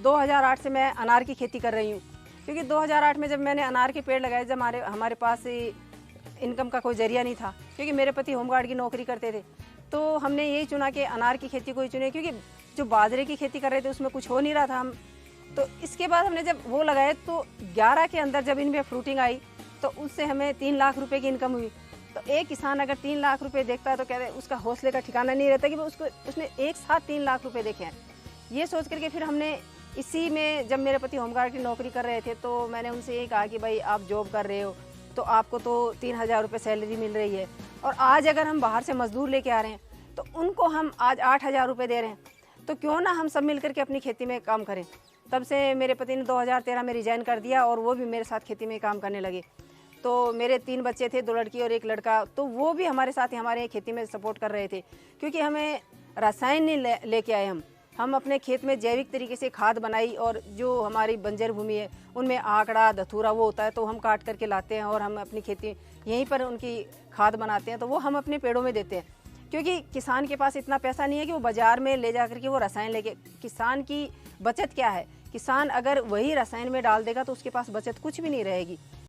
2008 से मैं अनार की खेती कर रही हूँ, क्योंकि 2008 में जब मैंने अनार के पेड़ लगाए, जब हमारे पास इनकम का कोई जरिया नहीं था, क्योंकि मेरे पति होमगार्ड की नौकरी करते थे, तो हमने यही चुना कि अनार की खेती को ही चुने, क्योंकि जो बाजरे की खेती कर रहे थे उसमें कुछ हो नहीं रहा था हम। तो इसके बाद हमने जब वो लगाए तो 11 के अंदर जब इनमें फ्रूटिंग आई तो उससे हमें 3 लाख रुपए की इनकम हुई। तो एक किसान अगर 3 लाख रुपए देखता है तो कहते उसका हौसले का ठिकाना नहीं रहता कि वो उसने एक साथ 3 लाख रुपए देखे हैं। ये सोच करके फिर हमने इसी में, जब मेरे पति होमगार्ड की नौकरी कर रहे थे तो मैंने उनसे यही कहा कि भाई आप जॉब कर रहे हो तो आपको तो 3,000 रुपये सैलरी मिल रही है, और आज अगर हम बाहर से मजदूर लेके आ रहे हैं तो उनको हम आज 8,000 रुपये दे रहे हैं, तो क्यों ना हम सब मिलकर के अपनी खेती में काम करें। तब से मेरे पति ने 2013 में रिजाइन कर दिया और वो भी मेरे साथ खेती में काम करने लगे। तो मेरे 3 बच्चे थे, 2 लड़की और 1 लड़का, तो वो भी हमारे साथ ही हमारे खेती में सपोर्ट कर रहे थे, क्योंकि हमें रासायन नहीं लेके आए। हम अपने खेत में जैविक तरीके से खाद बनाई, और जो हमारी बंजर भूमि है उनमें आकड़ा धतूरा वो होता है तो हम काट करके लाते हैं और हम अपनी खेती यहीं पर उनकी खाद बनाते हैं, तो वो हम अपने पेड़ों में देते हैं। क्योंकि किसान के पास इतना पैसा नहीं है कि वो बाजार में ले जा करके वो रसायन लेके, किसान की बचत क्या है, किसान अगर वही रसायन में डाल देगा तो उसके पास बचत कुछ भी नहीं रहेगी।